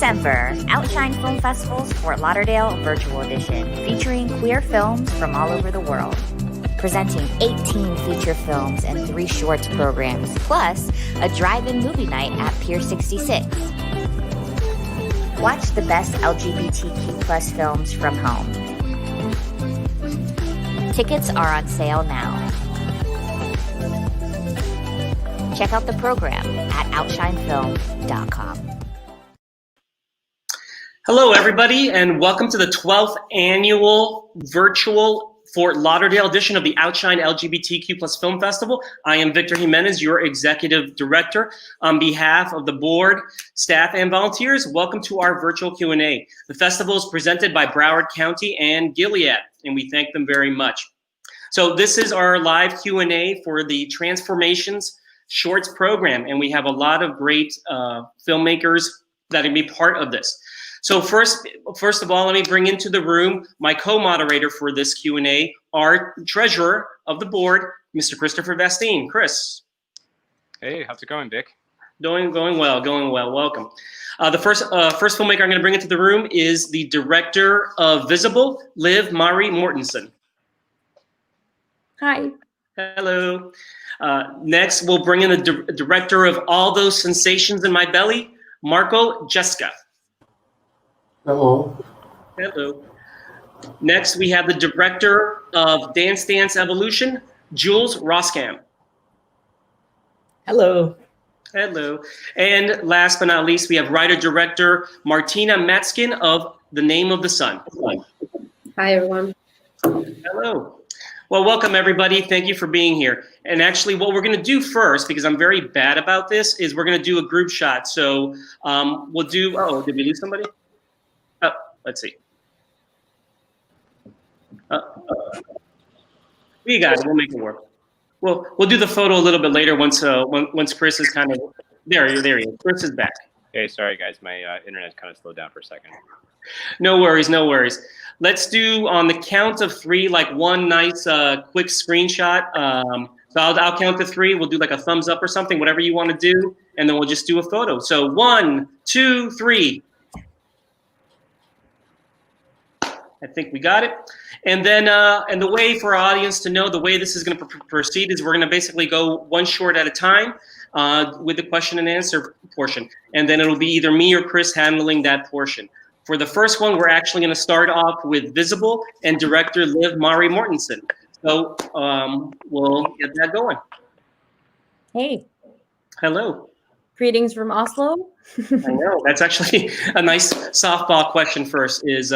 December, OUTshine Film Festival's Fort Lauderdale Virtual Edition, featuring queer films from all over the world. Presenting 18 feature films and 3 shorts programs, plus a drive-in movie night at Pier 66. Watch the best LGBTQ+ films from home. Tickets are on sale now. Check out the program at OUTshineFilm.com. Hello, everybody, and welcome to the 12th annual virtual Fort Lauderdale edition of the OUTshine LGBTQ+ Film Festival. I am Victor Gimenez, your executive director. On behalf of the board, staff, and volunteers, welcome to our virtual Q&A. The festival is presented by Broward County and Gilead, and we thank them very much. So this is our live Q&A for the Transformations Shorts program, and we have a lot of great filmmakers that will be part of this. So first of all, let me bring into the room my co-moderator for this Q&A, our treasurer of the board, Mr. Christopher Vastine. Chris. Hey, how's it going, Vic? Going well. Welcome. The first filmmaker I'm going to bring into the room is the director of Visible, Liv Mari Mortensen. Hi. Hello. Next, we'll bring in the director of All Those Sensations in My Belly, Marko Djeska. Hello. Hello. Next, we have the director of Dance Dance Evolution, Jules Rosskam. Hello. Hello. And last but not least, we have writer-director Martina Matzkin of The Name of the Sun. Hi, everyone. Hello. Well, welcome, everybody. Thank you for being here. And actually, what we're going to do first, because I'm very bad about this, is we're going to do a group shot. So we'll do, oh, did we lose somebody? Oh, let's see. We got it. We'll make it work. We'll do the photo a little bit later once Chris is kind of there. There he is. Chris is back. Hey, sorry guys, my internet kind of slowed down for a second. No worries. Let's do on the count of 3, like one nice quick screenshot. So I'll count to 3. We'll do like a thumbs up or something, whatever you want to do, and then we'll just do a photo. So 1, 2, 3. I think we got it. And then, and the way for our audience to know the way this is going to proceed is we're going to basically go one short at a time with the question and answer portion. And then it'll be either me or Chris handling that portion. For the first one, we're actually going to start off with Visible and director Liv Mari Mortensen. So we'll get that going. Hey. Hello. Greetings from Oslo. I know. That's actually a nice softball question first is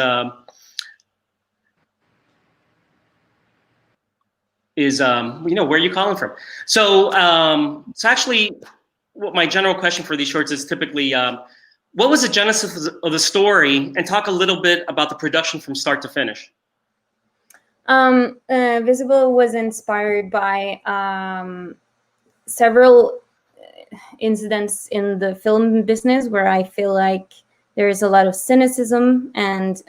you know, where are you calling from? So actually, what my general question for these shorts is typically, what was the genesis of the story, and talk a little bit about the production from start to finish. Visible was inspired by several incidents in the film business where I feel like there is a lot of cynicism, and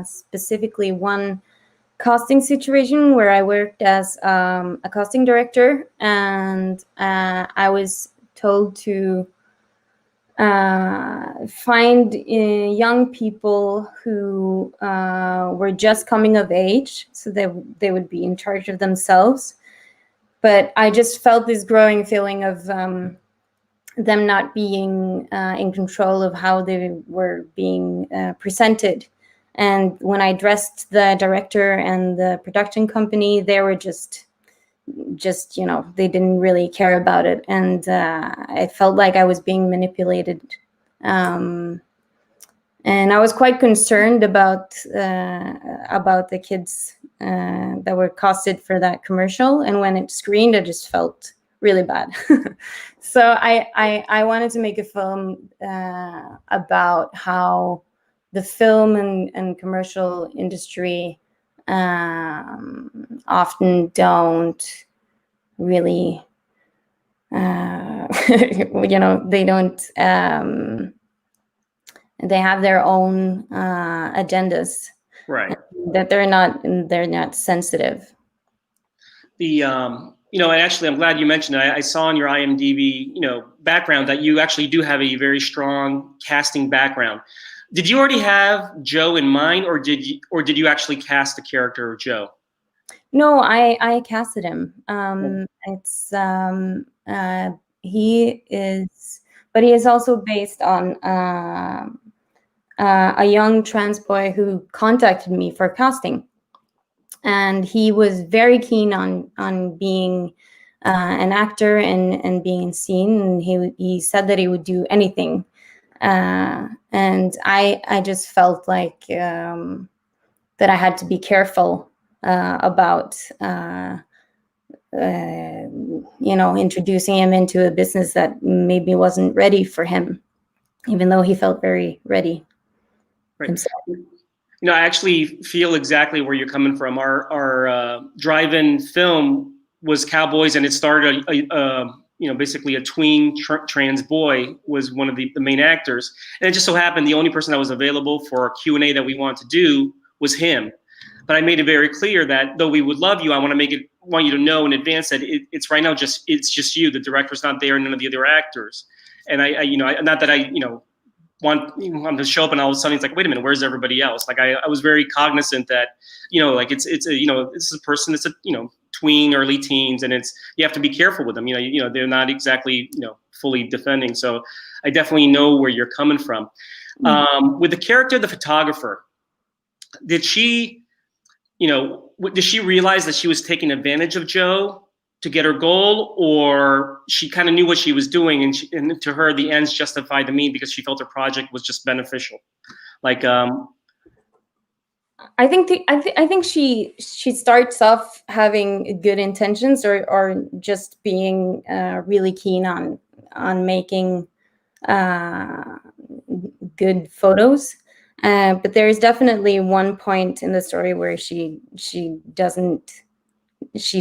specifically one casting situation where I worked as a casting director, and I was told to find young people who were just coming of age, so they would be in charge of themselves. But I just felt this growing feeling of them not being in control of how they were being presented. And when I addressed the director and the production company, they were just you know, they didn't really care about it. And I felt like I was being manipulated. And I was quite concerned about the kids that were casted for that commercial. And when it screened, I just felt really bad. So I wanted to make a film about how the film and commercial industry often don't really, you know, they don't, they have their own agendas, right? That they're not sensitive. The and actually, I'm glad you mentioned it. I saw in your IMDb, background that you actually do have a very strong casting background. Did you already have Joe in mind, or did you actually cast the character of Joe? No, I casted him. He is also based on a young trans boy who contacted me for casting, and he was very keen on being an actor and being seen. And he said that he would do anything, and I just felt like that I had to be careful about introducing him into a business that maybe wasn't ready for him, even though he felt very ready himself. I actually feel exactly where you're coming from. Our drive-in film was Cowboys, and it started basically a tween trans boy was one of the main actors, and it just so happened the only person that was available for a Q&A that we wanted to do was him. But I made it very clear that though we would love you, I want you to know in advance that it's right now it's just you. The director's not there, and none of the other actors. And I not that I want him to show up and all of a sudden it's like, wait a minute, where's everybody else? Like I was very cognizant that this is a person that's a tween, early teens, and you have to be careful with them. They're not exactly fully defending. So I definitely know where you're coming from. With the character of the photographer, did she realize that she was taking advantage of Joe to get her goal, or she kind of knew what she was doing, and to her the ends justified the means because she felt her project was just beneficial? I think she starts off having good intentions or just being really keen on making good photos. But there is definitely one point in the story where she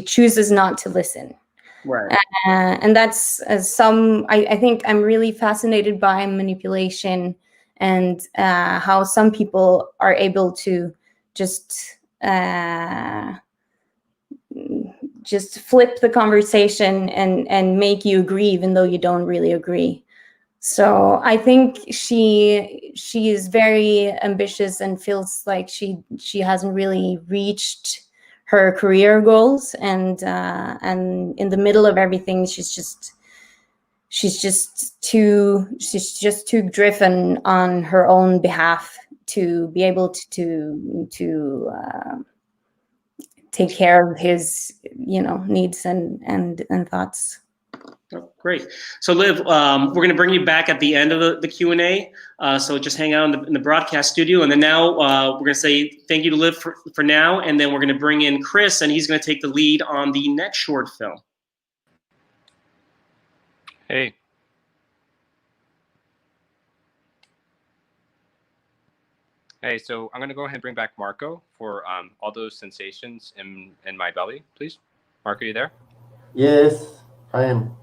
chooses not to listen. Right. And that's I think I'm really fascinated by manipulation and how some people are able to just flip the conversation and make you agree even though you don't really agree. So I think she is very ambitious and feels like she hasn't really reached her career goals, and in the middle of everything she's just too driven on her own behalf to be able to take care of his needs and thoughts. Oh, great. So Liv, we're going to bring you back at the end of the Q&A. So just hang out in the broadcast studio. And then now we're going to say thank you to Liv for now. And then we're going to bring in Chris, and he's going to take the lead on the next short film. Hey. Hey, so I'm going to go ahead and bring back Marko for all those sensations in my belly, please. Marko, you there? Yes, I am.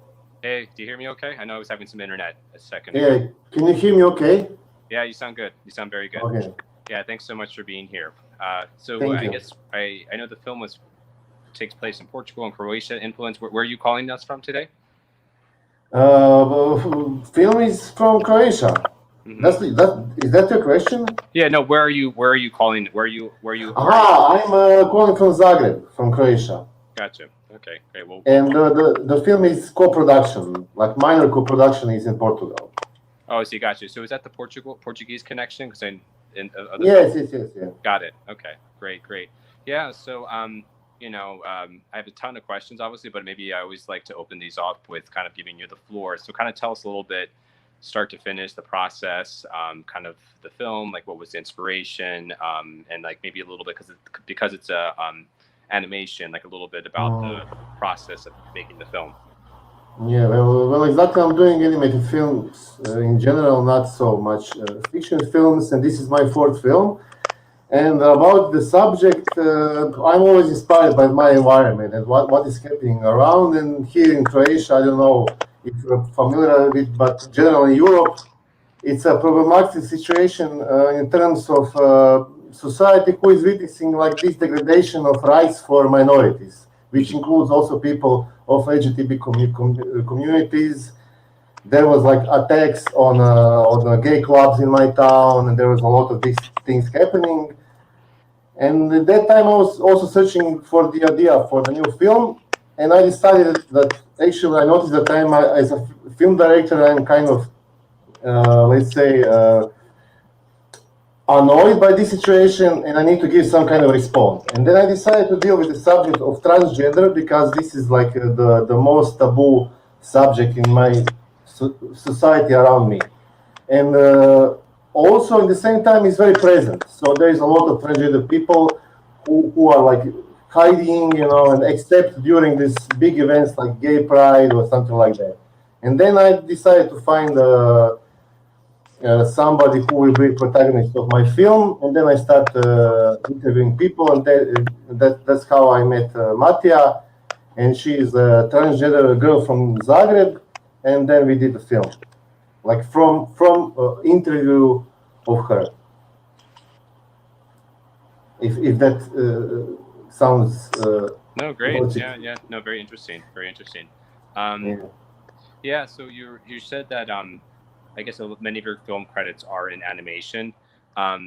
Hey, do you hear me okay? I know I was having some internet a second ago. Yeah, can you hear me okay? Yeah, you sound good. You sound very good. Okay. Yeah, thanks so much for being here. Thank you. Guess I know the film takes place in Portugal and Croatia. Where are you calling us from today? Film is from Croatia. Mm-hmm. Is that your question? Yeah, no. Where are you calling? Where are you? I'm calling from Zagreb, from Croatia. Gotcha. Okay, great. Well, and the film is co-production, like minor co-production is in Portugal. Oh, so you got you. So is that the Portuguese connection? Because yes. Got it. Okay, great. Yeah. So I have a ton of questions, obviously, but maybe I always like to open these up with kind of giving you the floor. So kind of tell us a little bit, start to finish, the process, kind of the film, like what was the inspiration, and like maybe a little bit because it's a animation, like a little bit about the process of making the film. Yeah, well, exactly. I'm doing animated films in general, not so much fiction films, and this is my fourth film. And about the subject, I'm always inspired by my environment and what is happening around. And here in Croatia, I don't know if you're familiar with it, but generally in Europe, it's a problematic situation in terms of society who is witnessing like this degradation of rights for minorities, which includes also people of LGBTQ communities. There was like attacks on gay clubs in my town, and there was a lot of these things happening. And at that time, I was also searching for the idea for the new film, and I decided that actually I noticed that as a film director, I'm kind of, let's say, annoyed by this situation, and I need to give some kind of response. And then I decided to deal with the subject of transgender, because this is like the most taboo subject in my society around me. And also, at the same time, it's very present. So there is a lot of transgender people who are like hiding, and except during these big events like Gay Pride or something like that. And then I decided to find somebody who will be protagonist of my film, and then I start interviewing people, and that's how I met Matija, and she is a transgender girl from Zagreb, and then we did the film, like from interview of her. If that sounds no, great. logic. Yeah. No, very interesting. Yeah. So you said that I guess many of your film credits are in animation.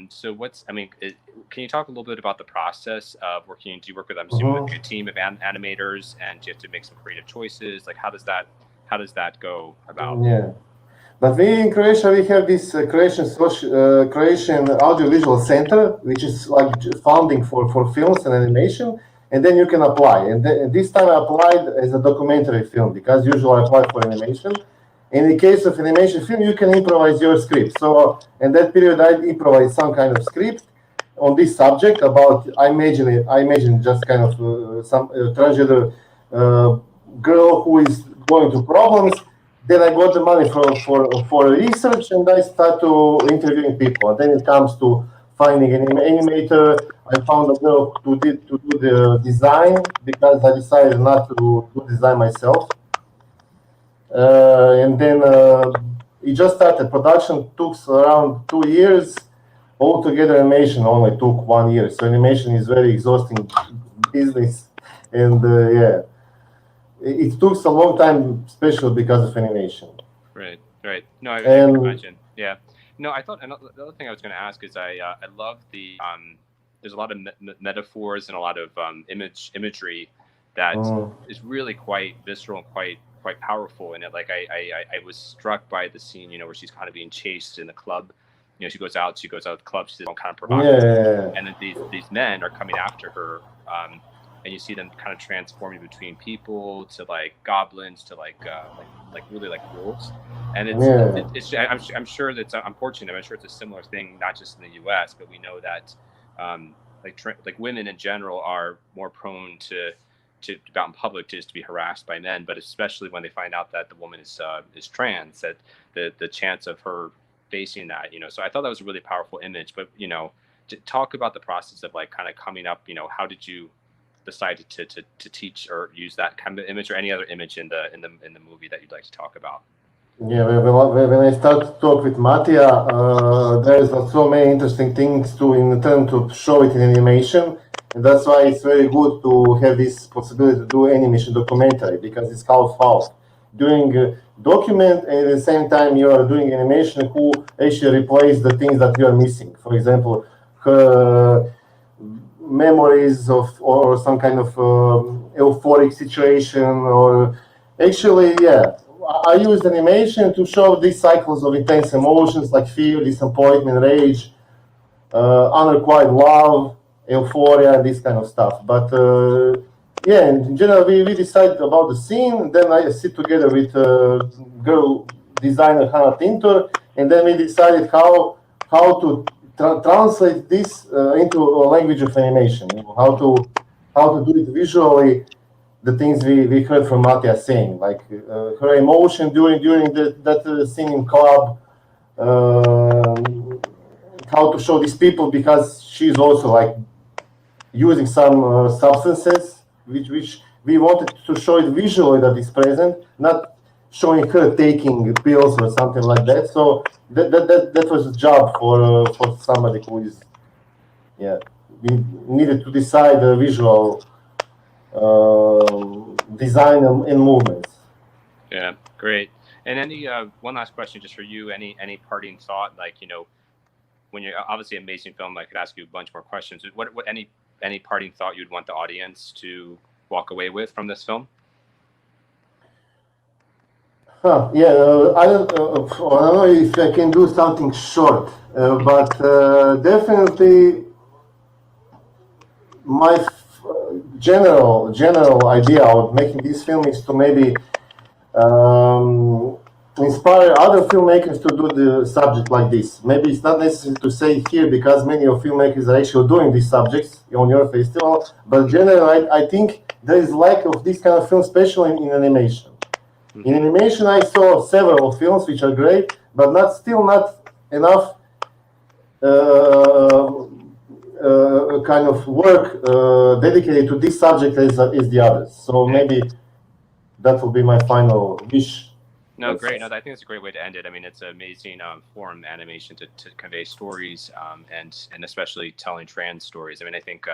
So can you talk a little bit about the process of working? Do you work with, I'm assuming, with a team of animators, and do you have to make some creative choices? Like, how does that go about? Yeah. But we in Croatia, we have this Croatian Audiovisual Center, which is like funding for films and animation, and then you can apply. And this time I applied as a documentary film, because usually I apply for animation. In the case of animation film, you can improvise your script. So in that period, I improvised some kind of script on this subject about, I imagine just kind of some transgender girl who is going through problems. Then I got the money for research, and I start to interviewing people. And then it comes to finding an animator. I found a girl to do the design, because I decided not to do design myself. And then it just started. Production took around 2 years. Altogether, animation only took 1 year. So animation is very exhausting business, and it took a long time, especially because of animation. Right. No, I can imagine. Yeah. No, I thought, and the other thing I was going to ask is I love the there's a lot of metaphors and a lot of imagery that is really quite visceral and quite powerful in it. Like I was struck by the scene, where she's kind of being chased in the club. She goes out of the club, she's kind of provocative, and then these men are coming after her, and you see them kind of transforming between people to like goblins to like really like wolves. And I'm sure that's unfortunate. I'm sure it's a similar thing, not just in the U.S., but we know that like women in general are more prone to out in public to be harassed by men, but especially when they find out that the woman is trans, that the chance of her facing that, so I thought that was a really powerful image. But to talk about the process of like kind of coming up, how did you decide to teach or use that kind of image, or any other image in the movie that you'd like to talk about? Yeah, when I start to talk with Matija, there's so many interesting things in turn to show it in animation. And that's why it's very good to have this possibility to do animation documentary, because it's half-half. Doing a document, and at the same time you are doing animation who actually replace the things that you are missing. For example, her memories or some kind of euphoric situation, or actually, I use animation to show these cycles of intense emotions like fear, disappointment, rage, unrequited love, euphoria, this kind of stuff. But in general, we decided about the scene. Then I sit together with girl designer Hannah Tintor, and then we decided how to translate this into a language of animation. How to do it visually. The things we heard from Matija saying, like her emotion during that scene in club. How to show these people, because she's also like using some substances, which we wanted to show it visually that is present, not showing her taking pills or something like that. So that was a job for somebody who is, we needed to decide the visual design and movements. Yeah, great. And any one last question, just for you. Any parting thought? Like, you know, when you're obviously an amazing film, I could ask you a bunch more questions. What any parting thought you'd want the audience to walk away with from this film? Yeah, I don't know if I can do something short, but definitely my general idea of making this film is to maybe inspire other filmmakers to do the subject like this. Maybe it's not necessary to say it here because many of filmmakers are actually doing these subjects on your festival, but generally I think there is lack of this kind of film, especially in animation. In animation I saw several films which are great, but still not enough kind of work dedicated to this subject as the others. So maybe that will be my final wish. No, great. No, I think it's a great way to end it. I mean, it's an amazing form, animation, to convey stories and especially telling trans stories. I mean, I think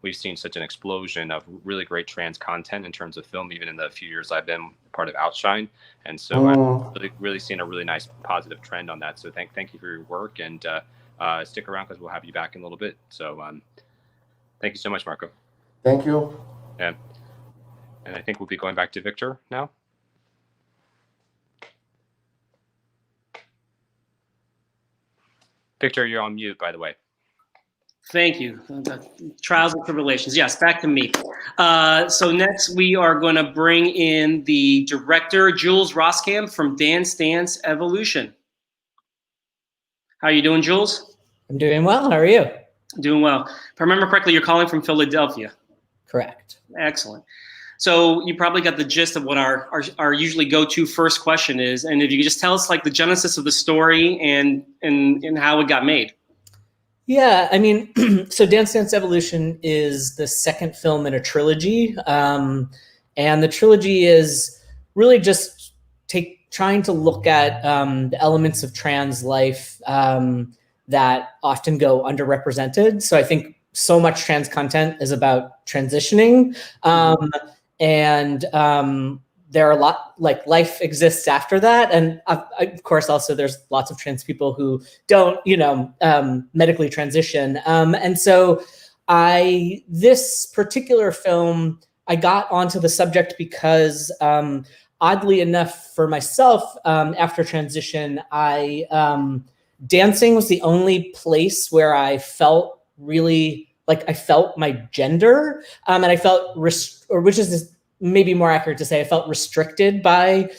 we've seen such an explosion of really great trans content in terms of film, even in the few years I've been part of OUTshine. And so I've really seen a really nice positive trend on that. So thank you for your work, and stick around because we'll have you back in a little bit. So thank you so much, Marko. Thank you. Yeah. And I think we'll be going back to Victor now. Victor, you're on mute, by the way. Thank you. Trials and tribulations. Yes, back to me. So next we are going to bring in the director, Jules Rosskam from Dance Dance Evolution. How are you doing, Jules? I'm doing well. How are you? Doing well. If I remember correctly, you're calling from Philadelphia. Correct. Excellent. So you probably got the gist of what our usually go-to first question is, and if you could just tell us like the genesis of the story and how it got made. Yeah, I mean, so Dance Dance Evolution is the second film in a trilogy, and the trilogy is really just trying to look at the elements of trans life that often go underrepresented. So I think so much trans content is about transitioning. And there are a lot, like life exists after that. And of course, also there's lots of trans people who don't, medically transition. And so this particular film, I got onto the subject because oddly enough for myself, after transition, dancing was the only place where I felt really like I felt my gender, and I felt, which is maybe more accurate to say, I felt restricted by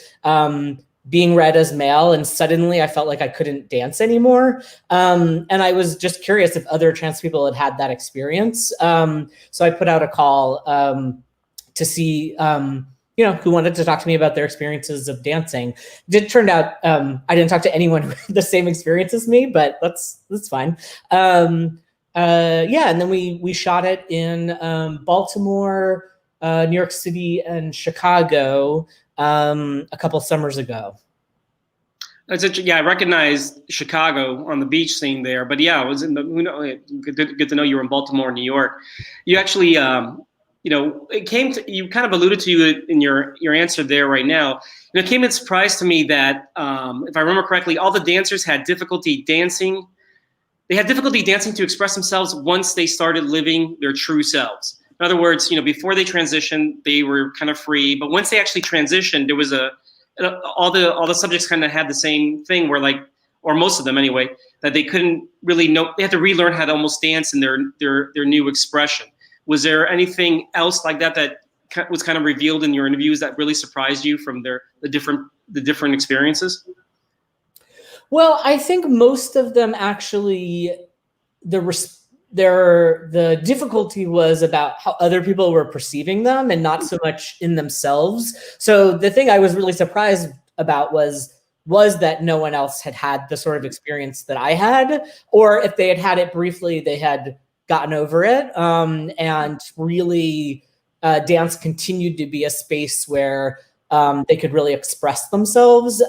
being read as male, and suddenly I felt like I couldn't dance anymore. And I was just curious if other trans people had had that experience. So I put out a call to see, who wanted to talk to me about their experiences of dancing. It turned out I didn't talk to anyone with the same experience as me, but that's fine. And then we shot it in Baltimore, New York City, and Chicago a couple summers ago. That's interesting. Yeah, I recognized Chicago on the beach scene there, but yeah, I was in the. Good to know you were in Baltimore, New York. You actually, it came to, you kind of alluded to it in your answer there right now. It came as a surprise to me that if I remember correctly, all the dancers had difficulty dancing. They had difficulty dancing to express themselves once they started living their true selves. In other words, before they transitioned, they were kind of free, but once they actually transitioned, there was all the subjects kind of had the same thing where or most of them anyway, that they couldn't really know. They had to relearn how to almost dance in their new expression. Was there anything else like that was kind of revealed in your interviews that really surprised you from the different experiences? Well, I think most of them actually, the difficulty was about how other people were perceiving them and not so much in themselves. So the thing I was really surprised about was that no one else had had the sort of experience that I had, or if they had had it briefly, they had gotten over it. And really, dance continued to be a space where they could really express themselves.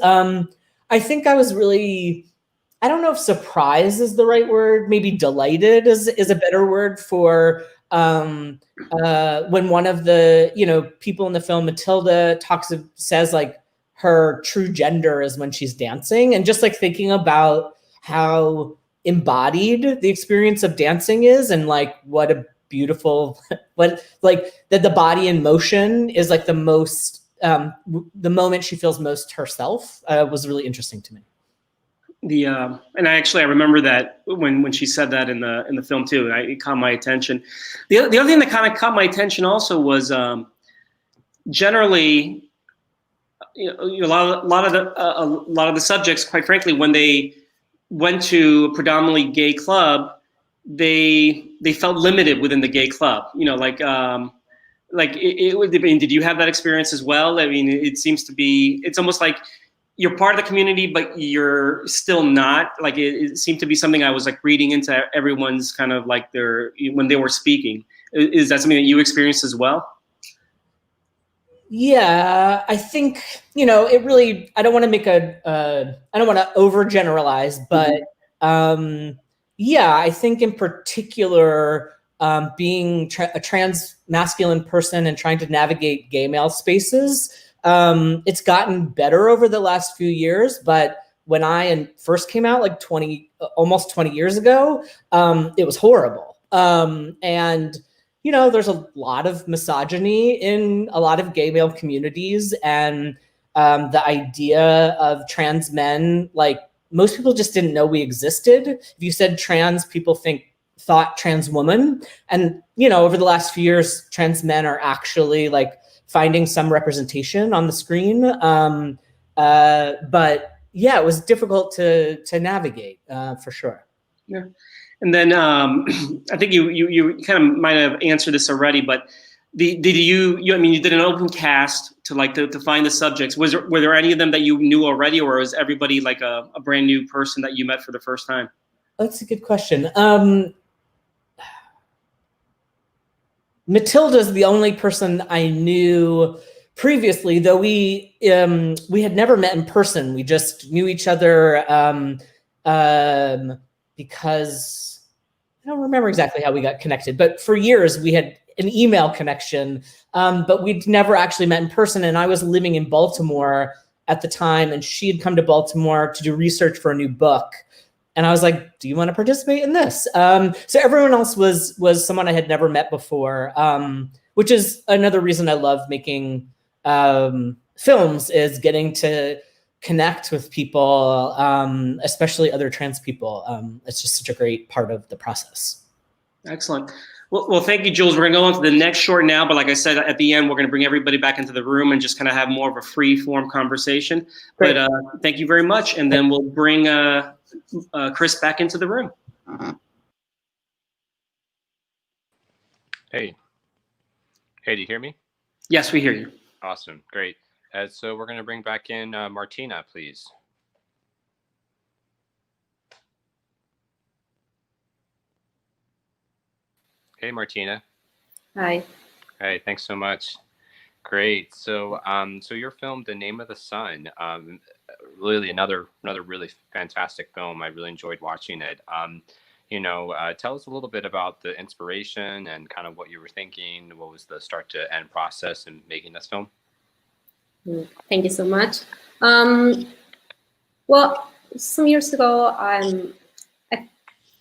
I think I was really, I don't know if surprise is the right word, maybe delighted is a better word for when one of the, people in the film, Matilda, says like her true gender is when she's dancing, and just like thinking about how embodied the experience of dancing is, and like what a beautiful, what like that the body in motion is like the most, the moment she feels most herself, was really interesting to me. And I remember that when she said that in the film too, and it caught my attention. The other thing that kind of caught my attention also was generally, a lot of the subjects, quite frankly, when they went to a predominantly gay club, they felt limited within the gay club. Did you have that experience as well? I mean, it seems to be, it's almost like you're part of the community, but you're still not. Like it seemed to be something I was like reading into everyone's kind of like when they were speaking. Is that something that you experienced as well? Yeah, I think, it really, I don't want to I don't want to overgeneralize, but yeah, I think in particular, being a trans masculine person and trying to navigate gay male spaces, it's gotten better over the last few years. But when I first came out, like almost 20 years ago, it was horrible. And there's a lot of misogyny in a lot of gay male communities, and the idea of trans men, like most people just didn't know we existed. If you said trans, people thought trans woman. And, over the last few years, trans men are actually like finding some representation on the screen. But yeah, it was difficult to navigate, for sure. Yeah. And then I think you kind of might have answered this already, but you did an open cast to find the subjects. Were there any of them that you knew already, or was everybody like a brand new person that you met for the first time? That's a good question. Matilda's the only person I knew previously, though we had never met in person. We just knew each other because I don't remember exactly how we got connected, but for years we had an email connection, but we'd never actually met in person. And I was living in Baltimore at the time, and she had come to Baltimore to do research for a new book. And I was like, do you want to participate in this? So everyone else was someone I had never met before, which is another reason I love making films, is getting to connect with people, especially other trans people. It's just such a great part of the process. Excellent. Well, thank you, Jules. We're going to go on to the next short now, but like I said, at the end, we're going to bring everybody back into the room and just kind of have more of a free-form conversation. Great. But thank you very much, and then we'll bring Chris back into the room. Hey, do you hear me? Yes, we hear you. Awesome, great. So we're going to bring back in Martina, please. Hey, Martina. Hi. Hey, thanks so much. Great. So, so your film, The Name of the Sun, really another really fantastic film. I really enjoyed watching it. Tell us a little bit about the inspiration and kind of what you were thinking. What was the start to end process in making this film? Thank you so much. Well, some years ago,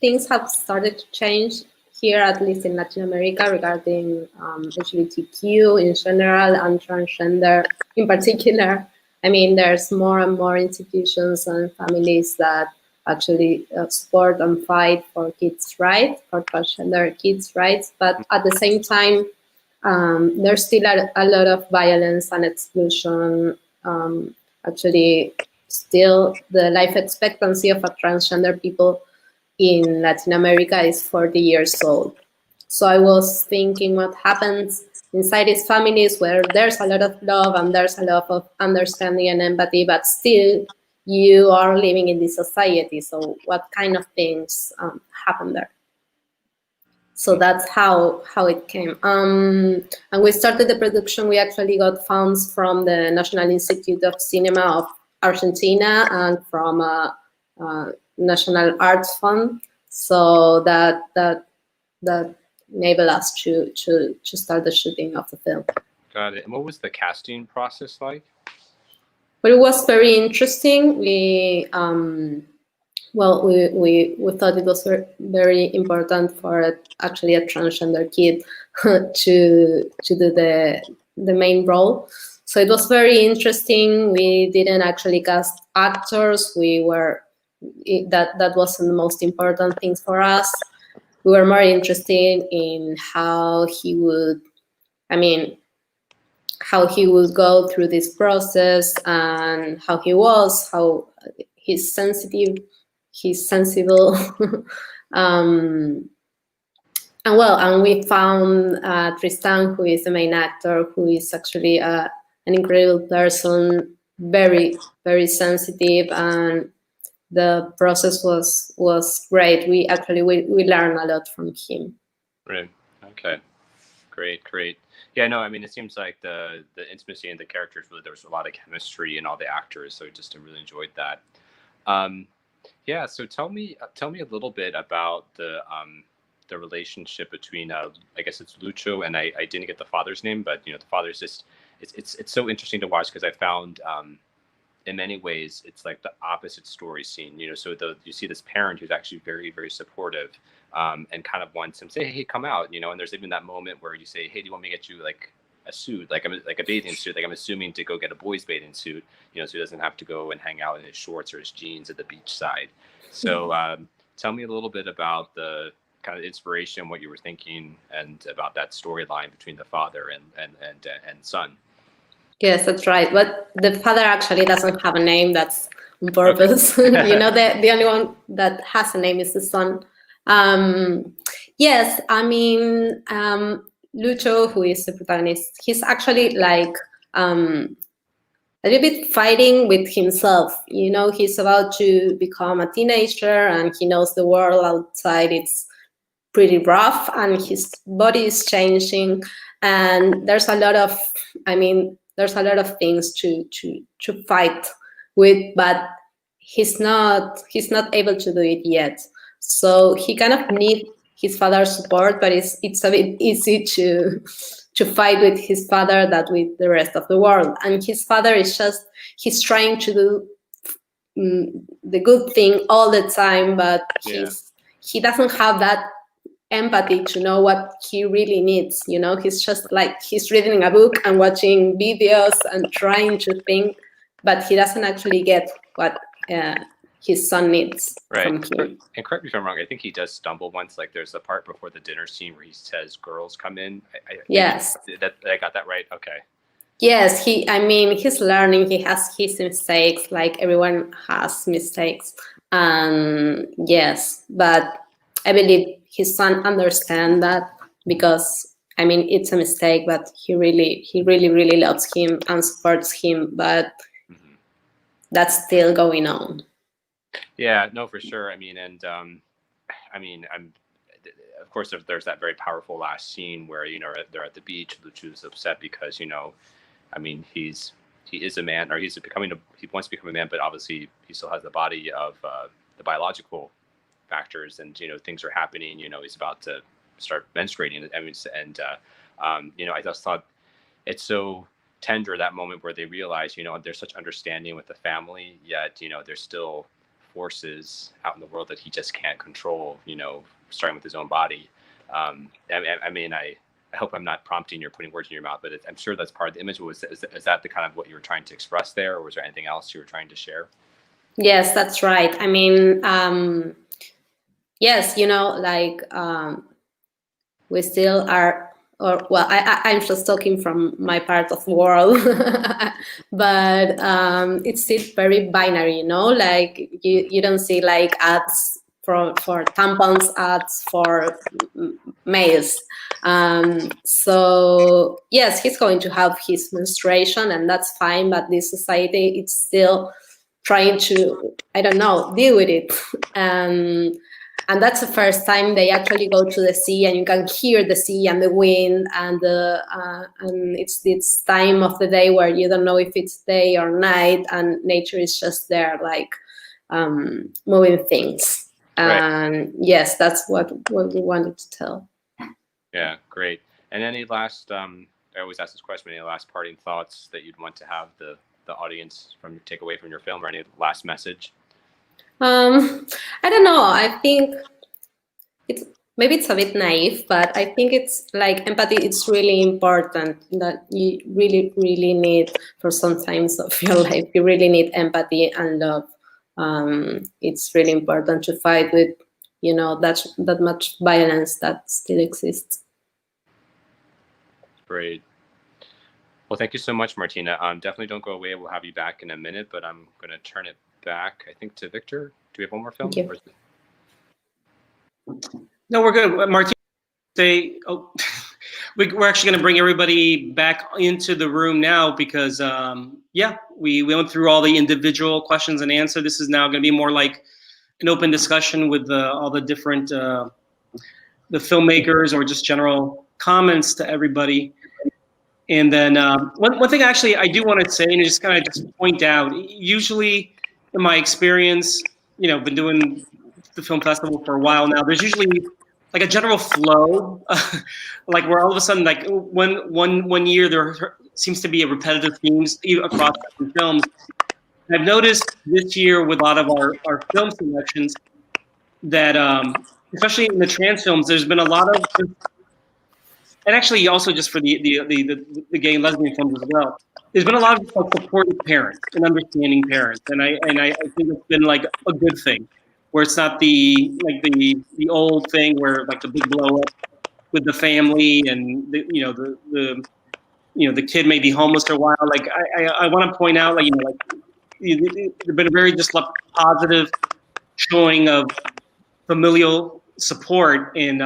things have started to change here, at least in Latin America, regarding LGBTQ in general and transgender in particular. I mean, there's more and more institutions and families that actually support and fight for kids' rights, for transgender kids' rights. But at the same time, there's still a lot of violence and exclusion. Actually, still the life expectancy of a transgender people in Latin America is 40 years old. So I was thinking what happens inside these families where there's a lot of love and there's a lot of understanding and empathy, but still you are living in this society. So what kind of things happen there? So that's how it came. And we started the production. We actually got funds from the National Institute of Cinema of Argentina and from National Arts Fund. So that enabled us to start the shooting of the film. Got it. And what was the casting process like? But it was very interesting. We thought it was very important for actually a transgender kid to do the main role. So it was very interesting. We didn't actually cast actors. That wasn't the most important thing for us. We were more interested in how he would go through this process and how he's sensitive, he's sensible. And we found Tristan, who is the main actor, who is actually an incredible person, very, very sensitive, and the process was great. We learned a lot from him. Right. Okay. Great. Yeah, no, I mean, it seems like the intimacy and the characters, really, there was a lot of chemistry in all the actors, so I really enjoyed that. Yeah, so tell me a little bit about the relationship between I guess it's Lucho, and I didn't get the father's name, but the father's just it's so interesting to watch, because I found in many ways it's like the opposite story scene. So you see this parent who's actually very, very supportive, and kind of wants him to say, hey, come out, and there's even that moment where you say, hey, do you want me to get you like a suit, like a bathing suit, like I'm assuming to go get a boy's bathing suit, so he doesn't have to go and hang out in his shorts or his jeans at the beach side. So tell me a little bit about the kind of inspiration, what you were thinking, and about that storyline between the father and son. Yes, that's right. But the father actually doesn't have a name. That's on purpose. Okay. The only one that has a name is the son. Yes, I mean, Lucho, who is the protagonist, he's actually like a little bit fighting with himself. He's about to become a teenager, and he knows the world outside it's pretty rough, and his body is changing, and there's a lot of things to fight with, but he's not able to do it yet. So he kind of needs his father's support, but it's a bit easy to fight with his father than with the rest of the world. And his father he's trying to do the good thing all the time, but he doesn't have that empathy to know what he really needs. He's just like, he's reading a book and watching videos and trying to think, but he doesn't actually get what his son needs from him. And correct me if I'm wrong, I think he does stumble once, like there's a part before the dinner scene where he says girls come in. Yes. I got that right? Okay. Yes, he's learning, he has his mistakes, like everyone has mistakes. Yes, but I believe his son understands that, because it's a mistake, but he really loves him and supports him, but that's still going on. Yeah, no, for sure. I'm of course there's that very powerful last scene where they're at the beach. Lucho's upset because he is a man, or he wants to become a man, but obviously he still has the body of the biological factors, and things are happening. He's about to start menstruating. I just thought it's so tender, that moment where they realize there's such understanding with the family, yet there's still forces out in the world that he just can't control, starting with his own body. I hope I'm not prompting or putting words in your mouth, but I'm sure that's part of the image. Is that the kind of what you were trying to express there, or was there anything else you were trying to share? Yes, that's right. Yes, we still are, I'm just talking from my part of the world, but it's still very binary, like you don't see like ads for tampons, ads for males. So yes, he's going to have his menstruation, and that's fine, but this society, it's still trying to, deal with it. And that's the first time they actually go to the sea, and you can hear the sea and the wind, and it's this time of the day where you don't know if it's day or night, and nature is just there, like moving things. Right. And yes, that's what we wanted to tell. Yeah, great. And any last, I always ask this question, any last parting thoughts that you'd want to have the audience take away from your film, or any last message? I don't know. I think maybe it's a bit naive, but I think it's like empathy. It's really important that you really, really need for some times of your life. You really need empathy and love. It's really important to fight with, that much violence that still exists. Great. Well, thank you so much, Martina. Definitely don't go away. We'll have you back in a minute, but I'm going to turn it back, I think, to Victor. Do we have one more film? Thank you. No, we're good. Martina, we're actually going to bring everybody back into the room now because, yeah, we went through all the individual questions and answers. This is now going to be more like an open discussion with all the different the filmmakers, or just general comments to everybody. And then one thing actually I do want to say, and just kind of just point out, usually in my experience, been doing the film festival for a while now, there's usually like a general flow, like where all of a sudden, like one year there seems to be a repetitive themes across different films. And I've noticed this year with a lot of our film selections that, especially in the trans films, there's been a lot of, and actually also just for the gay and lesbian films as well, there's been a lot of supportive parents and understanding parents, and I think it's been like a good thing, where it's not the old thing where like the big blow up with the family and the kid may be homeless for a while. Like I want to point out, like there's been a very just positive showing of familial support, and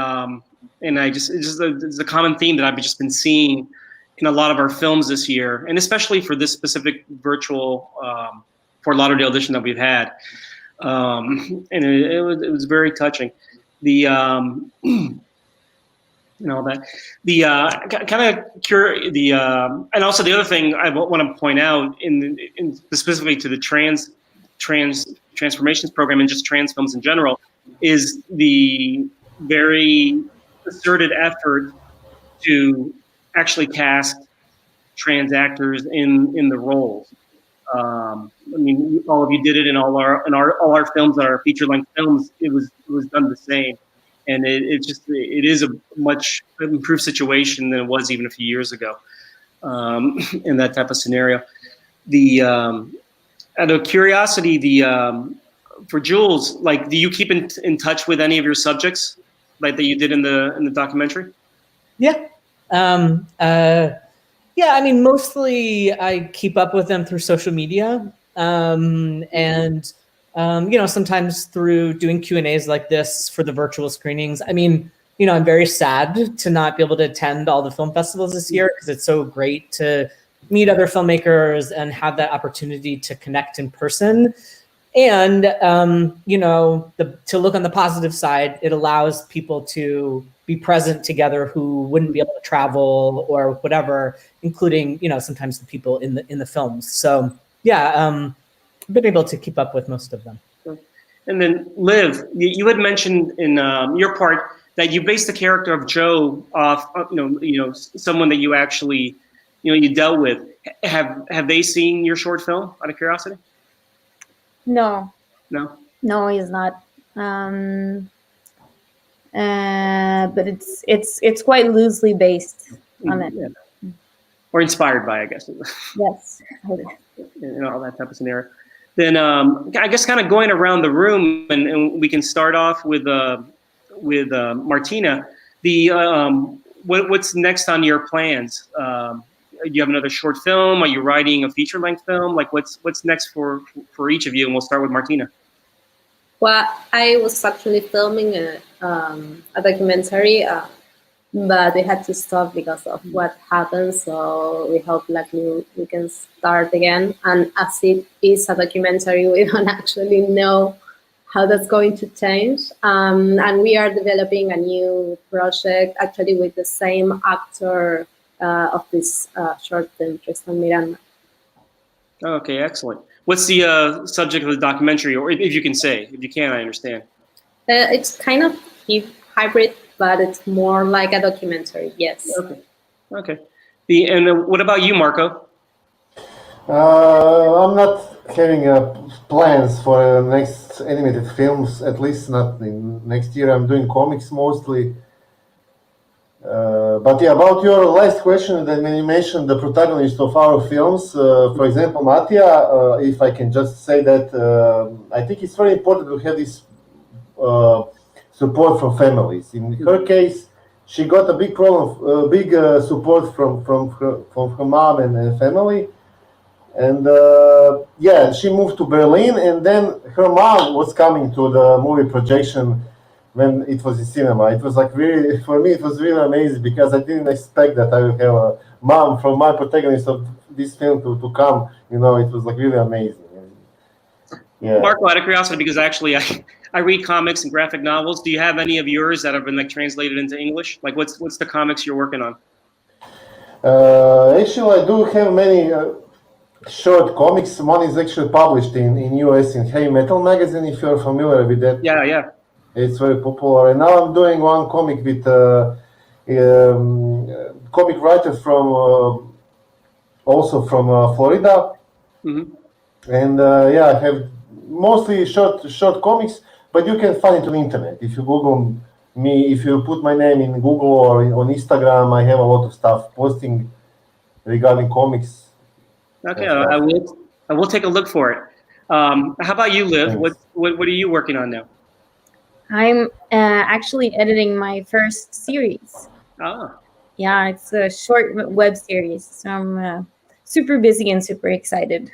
it's a common theme that I've just been seeing in a lot of our films this year, and especially for this specific virtual Fort Lauderdale edition that we've had. And it was very touching. The all that, the kind of cure, the and also the other thing I want to point out in specifically to the transformations program and just trans films in general, is the very concerted effort to actually cast trans actors in the roles. I mean, all of you did it in all our films, our feature-length films. It was done the same, and it is a much improved situation than it was even a few years ago in that type of scenario. Out of curiosity, for Jules, like, do you keep in touch with any of your subjects, like that you did in the documentary? Yeah. Yeah, I mean, mostly I keep up with them through social media, and sometimes through doing Q&As like this for the virtual screenings. I mean, I'm very sad to not be able to attend all the film festivals this year, because it's so great to meet other filmmakers and have that opportunity to connect in person. And, to look on the positive side, it allows people to be present together who wouldn't be able to travel or whatever, including, sometimes the people in the films. So yeah, I've been able to keep up with most of them. And then Liv, you had mentioned in your part that you based the character of Joe off, someone that you actually, you dealt with. Have they seen your short film, out of curiosity? No, he's not. But it's quite loosely based on it. Yeah. Or inspired by, I guess. Yes. All that type of scenario. Then I guess kind of going around the room, and we can start off with Martina. What's next on your plans? Do you have another short film? Are you writing a feature-length film? Like, what's next for each of you? And we'll start with Martina. Well, I was actually filming a documentary, but we had to stop because of what happened. So we hope likely we can start again. And as it is a documentary, we don't actually know how that's going to change. And we are developing a new project, actually with the same actor of this short film, Tristan Miranda. Okay, excellent. What's the subject of the documentary, or if you can say? If you can, I understand. It's kind of hybrid but it's more like a documentary. Yes. Okay. What about you, Marko? I'm not having plans for next animated films, at least not in next year. I'm doing comics mostly. But yeah, about your last question, then when you mentioned the protagonist of our films, for example, Matija, if I can just say that, I think it's very important to have this support from families. In her case, she got a big support from her mom and family. And yeah, she moved to Berlin, and then her mom was coming to the movie projection when it was in cinema. It was like really, for me, it was really amazing because I didn't expect that I would have a mom from my protagonist of this film to come. You know, it was like really amazing. Yeah. Marko, out of curiosity, because actually I read comics and graphic novels. Do you have any of yours that have been like translated into English? Like what's the comics you're working on? Actually, I do have many short comics. One is actually published in US in Heavy Metal magazine, if you're familiar with that. Yeah. It's very popular. And now I'm doing one comic with comic writer from also from Florida. Mm-hmm. And yeah, I have mostly short comics, but you can find it on the internet. If you Google me, if you put my name in Google or on Instagram, I have a lot of stuff posting regarding comics. Okay, I will take a look for it. How about you, Liv? Thanks. What are you working on now? I'm actually editing my first series. Ah, Yeah, it's a short web series, so I'm super busy and super excited.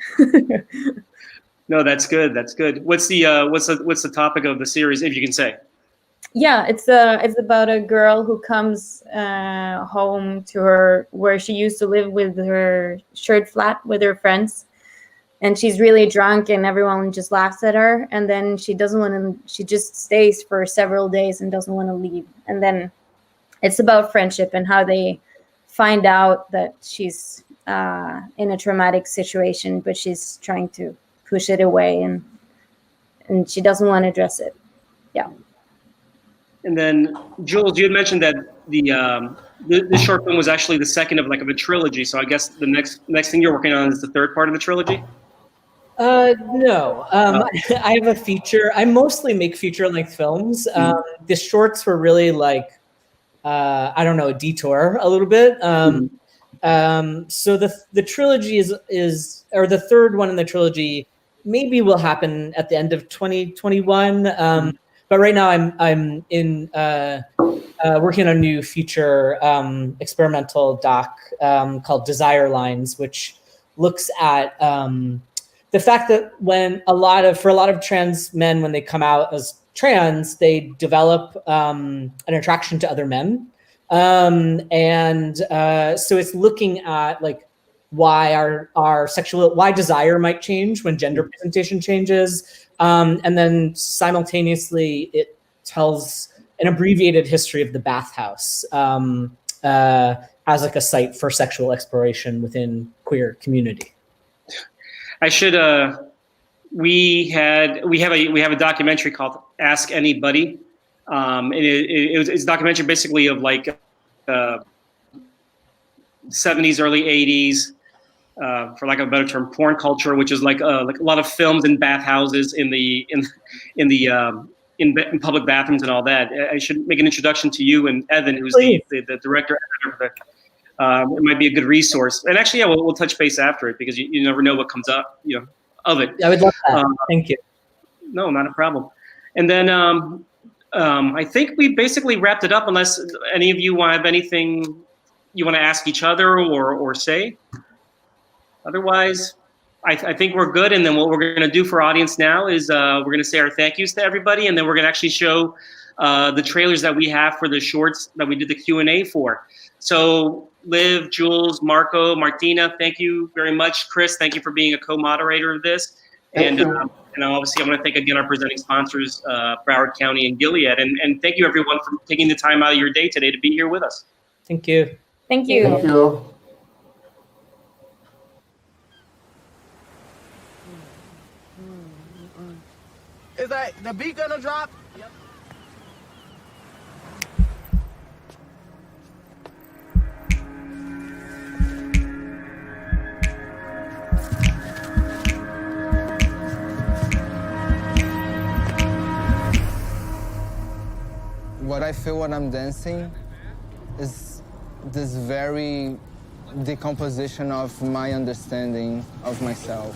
no, that's good. That's good. What's the topic of the series, if you can say? Yeah, it's about a girl who comes home to her where she used to live with her shared flat with her friends, and she's really drunk and everyone just laughs at her, and then she just stays for several days and doesn't want to leave. And then it's about friendship and how they find out that she's in a traumatic situation, but she's trying to push it away, and she doesn't want to address it. Yeah. And then, Jules, you had mentioned that the short film was actually the second of a trilogy. So I guess the next thing you're working on is the third part of the trilogy. No, I have a feature. I mostly make feature-length films. The shorts were really I don't know, a detour a little bit. So the trilogy is or the third one in the trilogy maybe will happen at the end of 2021. But right now I'm in working on a new feature experimental doc called Desire Lines, which looks at the fact that for a lot of trans men, when they come out as trans, they develop an attraction to other men. So it's looking at why desire might change when gender presentation changes. And then simultaneously it tells an abbreviated history of the bathhouse as a site for sexual exploration within queer community. I should. We have a documentary called Ask Anybody. It's a documentary basically of 70s, early 80s, for lack of a better term, porn culture, which is like a lot of films in bathhouses in public bathrooms and all that. I should make an introduction to you and Evan, who's the director. It might be a good resource. And actually, yeah, we'll touch base after it because you never know what comes up, of it. I would love that. Thank you. No, not a problem. And then I think we basically wrapped it up, unless any of you have anything you want to ask each other or say. Otherwise, I think we're good. And then what we're going to do for our audience now is we're going to say our thank yous to everybody, and then we're going to actually show the trailers that we have for the shorts that we did the Q&A for. So Liv, Jules, Marko, Martina, thank you very much. Chris, thank you for being a co-moderator of this. And obviously, I want to thank again our presenting sponsors, Broward County and Gilead. And thank you, everyone, for taking the time out of your day today to be here with us. Thank you. Thank you. Thank you. Is that the beat gonna drop? Yep. I feel when I'm dancing is this very decomposition of my understanding of myself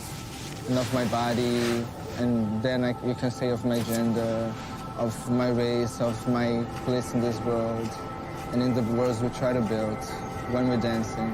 and of my body, and then you can say of my gender, of my race, of my place in this world, and in the worlds we try to build when we're dancing.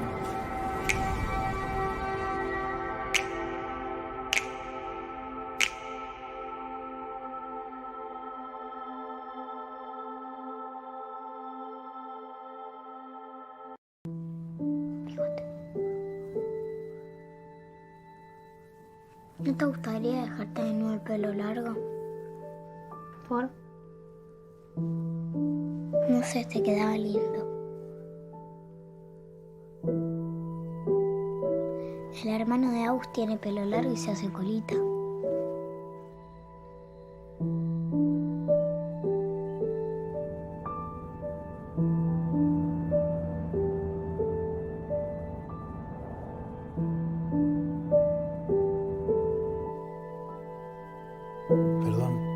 ¿No te gustaría dejarte de nuevo el pelo largo? ¿Por? No sé, te quedaba lindo. El hermano de Aus tiene pelo largo y se hace colita. Perdón.